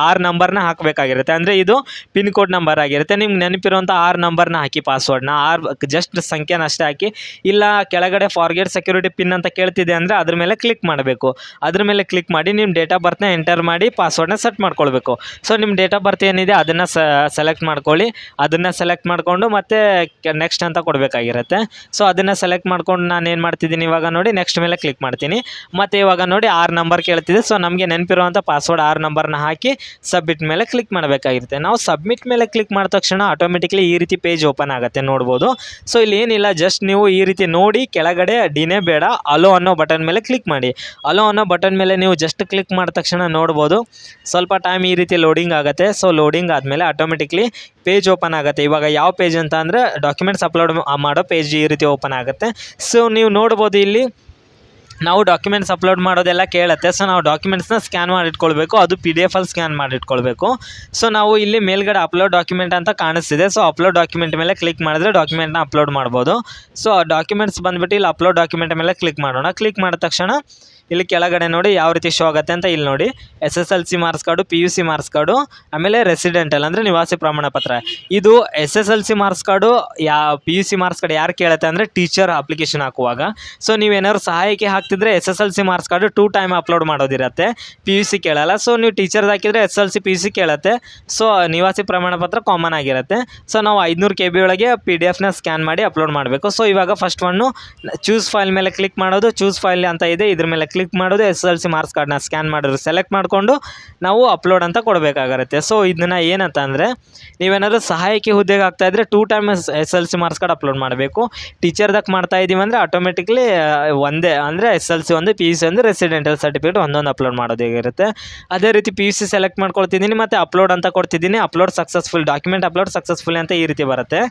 ಆರ್ ನಂಬರ್ನ ಹಾಕಬೇಕಾಗಿರುತ್ತೆ. ಅಂದರೆ ಇದು ಪಿನ್ ಕೋಡ್ ನಂಬರ್ ಆಗಿರುತ್ತೆ. ನಿಮ್ಗೆ ನೆನಪಿರುವಂಥ 6 ನಂಬರ್ನ ಹಾಕಿ, ಪಾಸ್ವರ್ಡ್ನ ಜಸ್ಟ್ ಸಂಖ್ಯೆನ ಅಷ್ಟೇ ಹಾಕಿ. ಇಲ್ಲ ಕೆಳಗಡೆ ಫಾರ್ಗೆಟ್ ಸೆಕ್ಯೂರಿಟಿ ಪಿನ್ ಅಂತ ಕೇಳ್ತಿದೆ ಅಂದರೆ ಅದ್ರ ಮೇಲೆ ಕ್ಲಿಕ್ ಮಾಡಬೇಕು. ಅದ್ರ ಮೇಲೆ ಕ್ಲಿಕ್ ಮಾಡಿ ನಿಮ್ಮ ಡೇಟ್ ಆಫ್ ಬರ್ತ್ನ ಎಂಟರ್ ಮಾಡಿ ಪಾಸ್ವರ್ಡ್ನ ಸೆಟ್ ಮಾಡ್ಕೊಳ್ಬೇಕು. ಸೊ ನಿಮ್ಮ ಡೇಟ್ ಆಫ್ ಬರ್ತ್ ಏನಿದೆ ಅದನ್ನು ಸೆಲೆಕ್ಟ್ ಮಾಡ್ಕೊಳ್ಳಿ. ಅದನ್ನು ಸೆಲೆಕ್ಟ್ ಮಾಡಿಕೊಂಡು ಮತ್ತೆ ನೆಕ್ಸ್ಟ್ ಅಂತ ಕೊಡಬೇಕಾಗಿರುತ್ತೆ. ಸೊ ಅದನ್ನು ಸೆಲೆಕ್ಟ್ ಮಾಡ್ಕೊಂಡು ನಾನು ಏನು ಮಾಡ್ತಿದ್ದೀನಿ ಇವಾಗ ನೋಡಿ ನೆಕ್ಸ್ಟ್ ಮೇಲೆ ಕ್ಲಿಕ್ ಮಾಡ್ತೀನಿ. ಮತ್ತು ಇವಾಗ ನೋಡಿ 6 ನಂಬರ್ ಕೇಳ್ತಿದೆ. ಸೊ ನಮಗೆ ನೆನಪಿರುವಂಥ ಪಾಸ್ವರ್ಡ್ 6 ನಂಬರ್ನ ಹಾಕಿ ಸಬ್ಮಿಟ್ ಮೇಲೆ ಕ್ಲಿಕ್ ಮಾಡಬೇಕಾಗಿರುತ್ತೆ. ನಾವು ಸಬ್ಮಿಟ್ ಮೇಲೆ ಕ್ಲಿಕ್ ಮಾಡಿದ ತಕ್ಷಣ ಆಟೋಮೆಟಿಕ್ಲಿ ಈ ರೀತಿ ಪೇಜ್ ಓಪನ್ ಆಗುತ್ತೆ ನೋಡ್ಬೋದು. ಸೊ ಇಲ್ಲಿ ಏನಿಲ್ಲ, ಜಸ್ಟ್ ನೀವು ಈ ರೀತಿ ನೋಡಿ ಕೆಳಗಡೆ ಡಿನೇ ಬೇಡ ಅಲೋ ಅನ್ನೋ ಬಟನ್ ಮೇಲೆ ಕ್ಲಿಕ್ ಮಾಡಿ. ಅಲೋ ಅನ್ನೋ ಬಟನ್ ಮೇಲೆ ನೀವು ಜಸ್ಟ್ ಕ್ಲಿಕ್ ಮಾಡಿದ ತಕ್ಷಣ ನೋಡ್ಬೋದು ಸ್ವಲ್ಪ ಟೈಮ್ ಈ ರೀತಿ ಲೋಡಿಂಗ್ ಆಗುತ್ತೆ. ಸೊ ಲೋಡಿಂಗ್ ಆದಮೇಲೆ ಆಟೋಮೆಟಿಕ್ಲಿ ಪೇಜ್ ಓಪನ್ ಆಗುತ್ತೆ. ಇವಾಗ ಯಾವ ಪೇಜ್ ಅಂತ ಅಂದರೆ ಡಾಕ್ಯುಮೆಂಟ್ಸ್ ಅಪ್ಲೋಡ್ ಮಾಡೋ ಪೇಜ್ ಈ ರೀತಿ ಓಪನ್ ಆಗುತ್ತೆ. ಸೊ ನೀವು ನೋಡ್ಬೋದು ಇಲ್ಲಿ ನಾವು ಡಾಕ್ಯುಮೆಂಟ್ಸ್ ಅಪ್ಲೋಡ್ ಮಾಡೋದೆಲ್ಲ ಕೇಳುತ್ತೆ. ಸೊ ನಾವು ಡಾಕ್ಯುಮೆಂಟ್ಸ್ನ ಸ್ಕ್ಯಾನ್ ಮಾಡಿ ಇಟ್ಕೊಳ್ಬೇಕು, ಅದು PDF ಅಲ್ಲಿ ಸ್ಕ್ಯಾನ್ ಮಾಡಿ ಇಟ್ಕೊಳ್ಬೇಕು. ಸೊ ನಾವು ಇಲ್ಲಿ ಮೇಲ್ಗಡೆ ಅಪ್ಲೋಡ್ ಡಾಕ್ಯುಮೆಂಟ್ ಅಂತ ಕಾಣಿಸ್ತಿದೆ. ಸೊ ಅಪ್ಲೋಡ್ ಡಾಕ್ಯುಮೆಂಟ್ ಮೇಲೆ ಕ್ಲಿಕ್ ಮಾಡಿದ್ರೆ ಡಾಕ್ಯುಮೆಂಟ್ನ ಅಪ್ಲೋಡ್ ಮಾಡ್ಬೋದು. ಸೊ ಡಾಕ್ಯುಮೆಂಟ್ಸ್ ಬಂದುಬಿಟ್ಟು ಇಲ್ಲಿ ಅಪ್ಲೋಡ್ ಡಾಕ್ಯುಮೆಂಟ್ ಮೇಲೆ ಕ್ಲಿಕ್ ಮಾಡೋಣ. ಕ್ಲಿಕ್ ಮಾಡಿದ ತಕ್ಷಣ ಇಲ್ಲಿ ಕೆಳಗಡೆ ನೋಡಿ ಯಾವ ರೀತಿ ಶೋ ಆಗುತ್ತೆ ಅಂತ. ಇಲ್ಲಿ ನೋಡಿ SSLC marks card, PUC marks card, ಆಮೇಲೆ ರೆಸಿಡೆಂಟಲ್ ಅಂದರೆ ನಿವಾಸಿ ಪ್ರಮಾಣ ಪತ್ರ. ಇದು SSLC marks card PUC marks card ಯಾರು ಕೇಳುತ್ತೆ ಅಂದರೆ ಟೀಚರ್ ಅಪ್ಲಿಕೇಶನ್ ಹಾಕುವಾಗ. ಸೊ ನೀವೇನಾದ್ರು ಸಹಾಯಕ್ಕೆ ಹಾಕ್ತಿದ್ರೆ SSLC marks card 2 time upload ಮಾಡೋದಿರುತ್ತೆ, PUC ಕೇಳಲ್ಲ. ಸೊ ನೀವು ಟೀಚರ್ದು ಹಾಕಿದರೆ SSLC PUC ಕೇಳುತ್ತೆ. ಸೊ ನಿವಾಸಿ ಪ್ರಮಾಣ ಪತ್ರ ಕಾಮನ್ ಆಗಿರುತ್ತೆ. ಸೊ ನಾವು 500 KB ಒಳಗೆ PDF ಸ್ಕ್ಯಾನ್ ಮಾಡಿ ಅಪ್ಲೋಡ್ ಮಾಡಬೇಕು. ಸೊ ಇವಾಗ ಫಸ್ಟ್ ಒನ್ನು ಚೂಸ್ ಫೈಲ್ ಮೇಲೆ ಕ್ಲಿಕ್ ಮಾಡೋದು. ಚೂಸ್ ಫೈಲ್ ಅಂತ ಇದೆ, ಇದ್ರ ಮೇಲೆ ಕ್ಲಿಕ್ ಮಾಡೋದು. SSLC ಮಾರ್ಕ್ಸ್ ಕಾರ್ಡ್ನ ಸ್ಕ್ಯಾನ್ ಮಾಡಿದ್ರು ಸೆಲೆಕ್ಟ್ ಮಾಡಿಕೊಂಡು ನಾವು ಅಪ್ಲೋಡ್ ಅಂತ ಕೊಡಬೇಕಾಗಿರುತ್ತೆ. ಸೊ ಇದನ್ನು ಏನಂತ ಅಂದರೆ ನೀವೇನಾದರೂ ಸಹಾಯಕಿ ಹುದ್ದೆಗೆ ಆಗ್ತಾಯಿದ್ರೆ 2 time SSLC marks card upload ಮಾಡಬೇಕು. ಟೀಚರ್ದಾಗ ಮಾಡ್ತಾ ಇದ್ದೀವಿ ಅಂದರೆ ಆಟೋಮೆಟಿಕ್ಲಿ ಒಂದೇ ಅಂದರೆ SSLC ಒಂದು, PUC ಒಂದು, ರೆಸಿಡೆಂಟಲ್ ಸರ್ಟಿಫಿಕೇಟ್ ಒಂದೊಂದು ಅಪ್ಲೋಡ್ ಮಾಡೋದಾಗಿರುತ್ತೆ. ಅದೇ ರೀತಿ PUC ಸೆಲೆಕ್ಟ್ ಮಾಡ್ಕೊಳ್ತಿದ್ದೀನಿ ಮತ್ತು ಅಪ್ಲೋಡ್ ಅಂತ ಕೊಡ್ತಿದ್ದೀನಿ. Upload successful, document upload successful ಅಂತ ಈ ರೀತಿ ಬರುತ್ತೆ.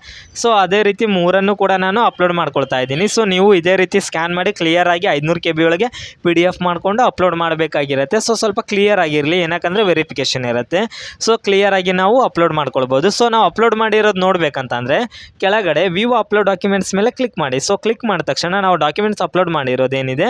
ಸೊ ಅದೇ ರೀತಿ ಮೂರನ್ನು ಕೂಡ ನಾನು ಅಪ್ಲೋಡ್ ಮಾಡ್ಕೊಳ್ತಾ ಇದ್ದೀನಿ. ಸೊ ನೀವು ಇದೇ ರೀತಿ ಸ್ಕ್ಯಾನ್ ಮಾಡಿ ಕ್ಲಿಯರಾಗಿ 500 KB ಒಳಗೆ PDF ಮಾಡಿಕೊಂಡು ಅಪ್ಲೋಡ್ ಮಾಡಬೇಕಾಗಿರುತ್ತೆ. ಸೊ ಸ್ವಲ್ಪ ಕ್ಲಿಯರ್ ಆಗಿರಲಿ, ಏನಕ್ಕಂದರೆ ವೆರಿಫಿಕೇಷನ್ ಇರುತ್ತೆ. ಸೊ ಕ್ಲಿಯರಾಗಿ ನಾವು ಅಪ್ಲೋಡ್ ಮಾಡ್ಕೊಳ್ಬೋದು. ಸೊ ನಾವು ಅಪ್ಲೋಡ್ ಮಾಡಿರೋದು ನೋಡಬೇಕಂತಂದರೆ ಕೆಳಗಡೆ ವ್ಯೂ ಅಪ್ಲೋಡ್ ಡಾಕ್ಯುಮೆಂಟ್ಸ್ ಮೇಲೆ ಕ್ಲಿಕ್ ಮಾಡಿ. ಸೊ ಕ್ಲಿಕ್ ಮಾಡಿದ ತಕ್ಷಣ ನಾವು ಡಾಕ್ಯುಮೆಂಟ್ಸ್ ಅಪ್ಲೋಡ್ ಮಾಡಿರೋದೇನಿದೆ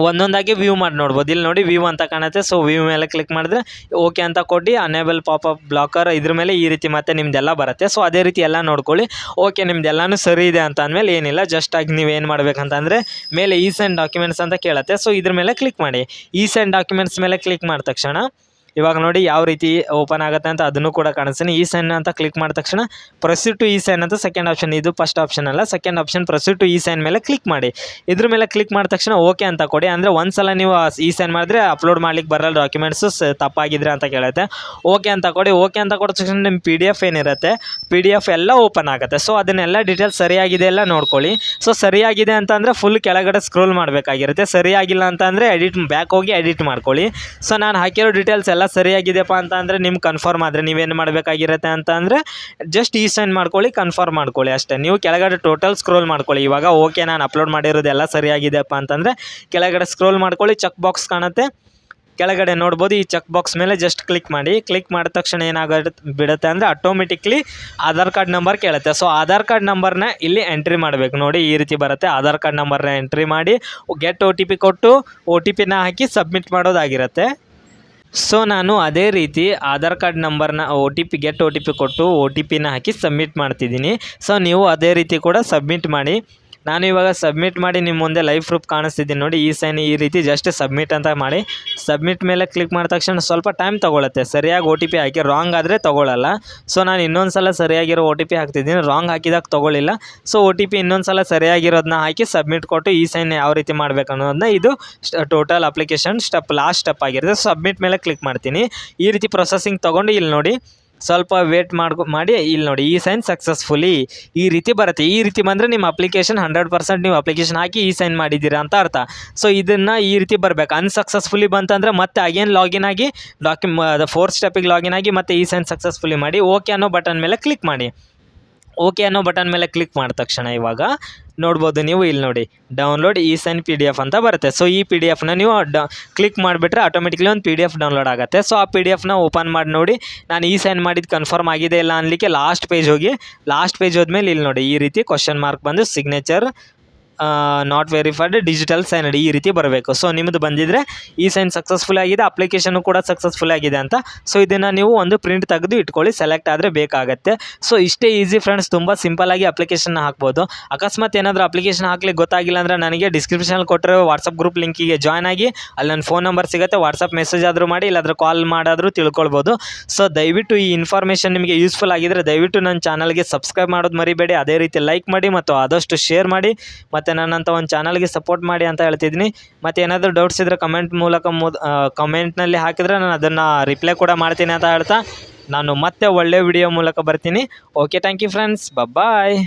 ಒಂದೊಂದಾಗಿ ವ್ಯೂ ಮಾಡಿ ನೋಡ್ಬೋದು. ಇಲ್ಲಿ ನೋಡಿ ವ್ಯೂ ಅಂತ ಕಾಣುತ್ತೆ. ಸೊ ವ್ಯೂ ಮೇಲೆ ಕ್ಲಿಕ್ ಮಾಡಿದ್ರೆ ಓಕೆ ಅಂತ ಕೊಟ್ಟು ಅನೇಬಲ್ ಪಾಪಪ್ ಬ್ಲಾಕರ್ ಇದ್ರ ಮೇಲೆ ಈ ರೀತಿ ಮತ್ತೆ ನಿಮ್ದೆಲ್ಲ ಬರುತ್ತೆ. ಸೊ ಅದೇ ರೀತಿ ಎಲ್ಲ ನೋಡ್ಕೊಳ್ಳಿ. ಓಕೆ ನಿಮ್ದೆಲ್ಲನೂ ಸರಿ ಇದೆ ಅಂತ ಅಂದಮೇಲೆ ಏನಿಲ್ಲ, ಜಸ್ಟ್ ಆಗಿ ನೀವು ಏನು ಮಾಡಬೇಕಂತಂದರೆ ಮೇಲೆ ಸೆಂಡ್ ಡಾಕ್ಯುಮೆಂಟ್ಸ್ ಅಂತ ಕೇಳುತ್ತೆ. ಸೊ ಇದ್ರ ಮೇಲೆ ಕ್ಲಿಕ್ ಮಾಡಿ. ಸೆಂಡ್ ಡಾಕ್ಯುಮೆಂಟ್ಸ್ ಮೇಲೆ ಕ್ಲಿಕ್ ಮಾಡಿದ ತಕ್ಷಣ ಇವಾಗ ನೋಡಿ ಯಾವ ರೀತಿ ಓಪನ್ ಆಗುತ್ತೆ ಅಂತ ಅದನ್ನು ಕೂಡ ಕಾಣಿಸ್ತೀನಿ. ಸೈನ್ ಅಂತ ಕ್ಲಿಕ್ ಮಾಡಿದ ತಕ್ಷಣ ಪ್ರೊಸೀಡ್ ಟು ಸೈನ್ ಅಂತ ಸೆಕೆಂಡ್ ಆಪ್ಷನ್, ಇದು ಫಸ್ಟ್ ಆಪ್ಷನ್ ಅಲ್ಲ, second option proceed to sign ಮೇಲೆ ಕ್ಲಿಕ್ ಮಾಡಿ. ಇದ್ರ ಮೇಲೆ ಕ್ಲಿಕ್ ಮಾಡಿದ ತಕ್ಷಣ ಓಕೆ ಅಂತ ಕೊಡಿ. ಅಂದರೆ ಒಂದ್ಸಲ ನೀವು ಸೈನ್ ಮಾಡಿದ್ರೆ ಅಪ್ಲೋಡ್ ಮಾಡ್ಲಿಕ್ಕೆ ಬರಲ್ಲ, ಡಾಕ್ಯುಮೆಂಟ್ಸು ತಪ್ಪಾಗಿದ್ರೆ ಅಂತ ಕೇಳುತ್ತೆ. ಓಕೆ ಅಂತ ಕೊಡಿ. ಓಕೆ ಅಂತ ಕೊಡಿದ ತಕ್ಷಣ ನಿಮ್ಮ PDF ಏನಿರುತ್ತೆ PDF ಎಲ್ಲ ಓಪನ್ ಆಗುತ್ತೆ. ಸೊ ಅದನ್ನೆಲ್ಲ ಡೀಟೇಲ್ಸ್ ಸರಿಯಾಗಿದೆ ಎಲ್ಲ ನೋಡ್ಕೊಳ್ಳಿ. ಸೊ ಸರಿಯಾಗಿದೆ ಅಂತ ಅಂದರೆ ಫುಲ್ ಕೆಳಗಡೆ ಸ್ಕ್ರೋಲ್ ಮಾಡಬೇಕಾಗಿರುತ್ತೆ. ಸರಿಯಾಗಿಲ್ಲ ಅಂತ ಅಂದರೆ ಬ್ಯಾಕ್ ಹೋಗಿ ಎಡಿಟ್ ಮಾಡ್ಕೊಳ್ಳಿ. ಸೊ ನಾನು ಹಾಕಿರೋ ಡೀಟೇಲ್ಸ್ ಎಲ್ಲ ಸರಿಯಾಗಿದೆಯಪ್ಪ ಅಂತ ಅಂದರೆ ನಿಮ್ಗೆ ಕನ್ಫರ್ಮ್ ಆದರೆ ನೀವೇನು ಮಾಡಬೇಕಾಗಿರುತ್ತೆ ಅಂತ ಅಂದರೆ ಜಸ್ಟ್ ಸೈನ್ ಮಾಡ್ಕೊಳ್ಳಿ, ಕನ್ಫರ್ಮ್ ಮಾಡ್ಕೊಳ್ಳಿ ಅಷ್ಟೇ. ನೀವು ಕೆಳಗಡೆ ಟೋಟಲ್ ಸ್ಕ್ರೋಲ್ ಮಾಡ್ಕೊಳ್ಳಿ. ಇವಾಗ ಓಕೆ ನಾನು ಅಪ್ಲೋಡ್ ಮಾಡಿರೋದೆಲ್ಲ ಸರಿಯಾಗಿದೆಯಪ್ಪ ಅಂತಂದರೆ ಕೆಳಗಡೆ ಸ್ಕ್ರೋಲ್ ಮಾಡ್ಕೊಳ್ಳಿ, ಚೆಕ್ ಬಾಕ್ಸ್ ಕಾಣುತ್ತೆ ಕೆಳಗಡೆ ನೋಡ್ಬೋದು. ಈ ಚೆಕ್ ಬಾಕ್ಸ್ ಮೇಲೆ ಜಸ್ಟ್ ಕ್ಲಿಕ್ ಮಾಡಿ. ಕ್ಲಿಕ್ ಮಾಡಿದ ತಕ್ಷಣ ಬಿಡುತ್ತೆ ಅಂದರೆ ಆಟೋಮೆಟಿಕ್ಲಿ ಆಧಾರ್ ಕಾರ್ಡ್ ನಂಬರ್ ಕೇಳುತ್ತೆ. ಸೊ ಆಧಾರ್ ಕಾರ್ಡ್ ನಂಬರ್ನ ಇಲ್ಲಿ ಎಂಟ್ರಿ ಮಾಡಬೇಕು. ನೋಡಿ ಈ ರೀತಿ ಬರುತ್ತೆ. ಆಧಾರ್ ಕಾರ್ಡ್ ನಂಬರ್ನ ಎಂಟ್ರಿ ಮಾಡಿ ಗೆಟ್ OTP ಕೊಟ್ಟು OTPನ ಹಾಕಿ ಸಬ್ಮಿಟ್ ಮಾಡೋದಾಗಿರುತ್ತೆ. ಸೊ ನಾನು ಅದೇ ರೀತಿ ಆಧಾರ್ ಕಾರ್ಡ್ ನಂಬರ್ನ ಗೆಟ್ OTP ಕೊಟ್ಟು OTPನ ಹಾಕಿ ಸಬ್ಮಿಟ್ ಮಾಡ್ತಿದ್ದೀನಿ. ಸೊ ನೀವು ಅದೇ ರೀತಿ ಕೂಡ ಸಬ್ಮಿಟ್ ಮಾಡಿ. ನಾನು ಇವಾಗ ಸಬ್ಮಿಟ್ ಮಾಡಿ ನಿಮ್ಮ ಮುಂದೆ ಲೈವ್ ಪ್ರೂಫ್ ಕಾಣಿಸ್ತಿದ್ದೀನಿ ನೋಡಿ. ಸೈನ್ ಈ ರೀತಿ ಜಸ್ಟ್ ಸಬ್ಮಿಟ್ ಅಂತ ಮಾಡಿ. ಸಬ್ಮಿಟ್ ಮೇಲೆ ಕ್ಲಿಕ್ ಮಾಡಿದ ತಕ್ಷಣ ಸ್ವಲ್ಪ ಟೈಮ್ ತೊಗೊಳುತ್ತೆ. ಸರಿಯಾಗಿ OTP ಹಾಕಿ, ರಾಂಗ್ ಆದರೆ ತೊಗೊಳ್ಳಲ್ಲ. ಸೊ ನಾನು ಇನ್ನೊಂದು ಸಲ ಸರಿಯಾಗಿರೋ OTP ಹಾಕ್ತಿದ್ದೀನಿ, ರಾಂಗ್ ಹಾಕಿದಾಗ ತೊಗೊಳ್ಳಿಲ್ಲ. ಸೊ OTP ಇನ್ನೊಂದು ಸಲ ಸರಿಯಾಗಿರೋದನ್ನ ಹಾಕಿ ಸಬ್ಮಿಟ್ ಕೊಟ್ಟು ಸೈನ್ ಯಾವ ರೀತಿ ಮಾಡಬೇಕು ಅನ್ನೋದನ್ನ ಇದು ಟೋಟಲ್ ಅಪ್ಲಿಕೇಶನ್ ಲಾಸ್ಟ್ ಸ್ಟೆಪ್ ಆಗಿರುತ್ತೆ. ಸಬ್ಮಿಟ್ ಮೇಲೆ ಕ್ಲಿಕ್ ಮಾಡ್ತೀನಿ. ಈ ರೀತಿ ಪ್ರೊಸೆಸಿಂಗ್ ತೊಗೊಂಡು ಇಲ್ಲಿ ನೋಡಿ ಸ್ವಲ್ಪ ವೇಟ್ ಮಾಡಿ ಇಲ್ಲಿ ನೋಡಿ ಸೈನ್ ಸಕ್ಸಸ್ಫುಲಿ ಈ ರೀತಿ ಬರುತ್ತೆ. ಈ ರೀತಿ ಬಂದರೆ ನಿಮ್ಮ ಅಪ್ಲಿಕೇಶನ್ 100% ನೀವು ಅಪ್ಲಿಕೇಶನ್ ಹಾಕಿ ಸೈನ್ ಮಾಡಿದ್ದೀರಾ ಅಂತ ಅರ್ಥ. ಸೊ ಇದನ್ನು ಈ ರೀತಿ ಬರಬೇಕು. ಅನ್ಸಕ್ಸಸ್ಫುಲಿ ಬಂತಂದರೆ ಮತ್ತೆ ಅಗೇನ್ ಲಾಗಿನ್ ಆಗಿ 4th ಸ್ಟೆಪ್ಪಿಗೆ ಲಾಗಿನ್ ಆಗಿ ಮತ್ತೆ ಸೈನ್ ಸಕ್ಸಸ್ಫುಲಿ ಮಾಡಿ. ಓಕೆ ಅನ್ನೋ ಬಟನ್ ಮೇಲೆ ಕ್ಲಿಕ್ ಮಾಡಿ. ಓಕೆ ಅನ್ನೋ ಬಟನ್ ಮೇಲೆ ಕ್ಲಿಕ್ ಮಾಡಿದ ತಕ್ಷಣ ಇವಾಗ ನೋಡ್ಬೋದು ನೀವು ಇಲ್ಲಿ ನೋಡಿ ಡೌನ್ಲೋಡ್ ಸೈನ್ PDF ಅಂತ ಬರುತ್ತೆ. ಸೊ ಈ PDFನ ನೀವು ಕ್ಲಿಕ್ ಮಾಡಿಬಿಟ್ರೆ ಆಟೋಮೆಟಿಕ್ಲಿ ಒಂದು PDF ಡೌನ್ಲೋಡ್ ಆಗುತ್ತೆ. ಸೊ ಆ PDFನ ಓಪನ್ ಮಾಡಿ ನೋಡಿ. ನಾನು ಸೈನ್ ಮಾಡಿದ್ದು ಕನ್ಫರ್ಮ್ ಆಗಿದೆ ಇಲ್ಲ ಅನ್ಲಿಕ್ಕೆ ಲಾಸ್ಟ್ ಪೇಜ್ ಹೋಗಿ, ಲಾಸ್ಟ್ ಪೇಜ್ ಹೋದ್ಮೇಲೆ ಇಲ್ಲಿ ನೋಡಿ ಈ ರೀತಿ ಕ್ವಶನ್ ಮಾರ್ಕ್ ಬಂದು signature not verified digital sign ಈ ರೀತಿ ಬರಬೇಕು. ಸೊ ನಿಮ್ಮದು ಬಂದಿದ್ದರೆ ಸೈನ್ ಸಕ್ಸಸ್ಫುಲ್ ಆಗಿದೆ, ಅಪ್ಲಿಕೇಶನ್ ಕೂಡ ಸಕ್ಸಸ್ಫುಲ್ ಆಗಿದೆ ಅಂತ. ಸೊ ಇದನ್ನು ನೀವು ಒಂದು ಪ್ರಿಂಟ್ ತೆಗೆದು ಇಟ್ಕೊಳ್ಳಿ, ಸೆಲೆಕ್ಟ್ ಆದರೆ ಬೇಕಾಗತ್ತೆ. ಸೊ ಇಷ್ಟೇ ಈಸಿ ಫ್ರೆಂಡ್ಸ್, ತುಂಬ ಸಿಂಪಲ್ಲಾಗಿ ಅಪ್ಲಿಕೇಶನ್ ಹಾಕ್ಬೋದು. ಅಕಸ್ಮಾತ್ ಏನಾದರೂ ಅಪ್ಲಿಕೇಶನ್ ಹಾಕ್ಲಿಕ್ಕೆ ಗೊತ್ತಾಗಿಲ್ಲ ಅಂದರೆ ನನಗೆ ಡಿಸ್ಕ್ರಿಪ್ಷನಲ್ಲಿ ಕೊಟ್ಟರೆ ವಾಟ್ಸಪ್ ಗ್ರೂಪ್ ಲಿಂಕಿಗೆ ಜಾಯ್ನ್ ಆಗಿ ಅಲ್ಲಿ ನನ್ನ ಫೋನ್ ನಂಬರ್ ಸಿಗುತ್ತೆ. ವಾಟ್ಸಪ್ ಮೆಸೇಜ್ ಆದರೂ ಮಾಡಿ, ಇಲ್ಲಾಂದ್ರೆ ಕಾಲ್ ಮಾಡಾದರೂ ತಿಳ್ಕೊಳ್ಬೋದು. ಸೊ ದಯವಿಟ್ಟು ಈ ಇನ್ಫಾರ್ಮೇಷನ್ ನಿಮಗೆ ಯೂಸ್ಫುಲ್ ಆಗಿದ್ದರೆ ದಯವಿಟ್ಟು ನನ್ನ ಚಾನಲ್ಗೆ ಸಬ್ಸ್ಕ್ರೈಬ್ ಮಾಡೋದು ಮರಿಬೇಡಿ. ಅದೇ ರೀತಿ ಲೈಕ್ ಮಾಡಿ ಮತ್ತು ಆದಷ್ಟು ಶೇರ್ ಮಾಡಿ ಮತ್ತು ನನ್ನಂಥ ಒಂದು ಚಾನಲ್ಗೆ ಸಪೋರ್ಟ್ ಮಾಡಿ ಅಂತ ಹೇಳ್ತಿದ್ದೀನಿ. ಮತ್ತು ಏನಾದರೂ ಡೌಟ್ಸ್ ಇದ್ದರೆ ಕಮೆಂಟ್ನಲ್ಲಿ ಹಾಕಿದರೆ ನಾನು ಅದನ್ನು ರಿಪ್ಲೈ ಕೂಡ ಮಾಡ್ತೀನಿ ಅಂತ ಹೇಳ್ತಾ ನಾನು ಮತ್ತೆ ಒಳ್ಳೆ ವಿಡಿಯೋ ಮೂಲಕ ಬರ್ತೀನಿ. Okay, thank you friends, bye.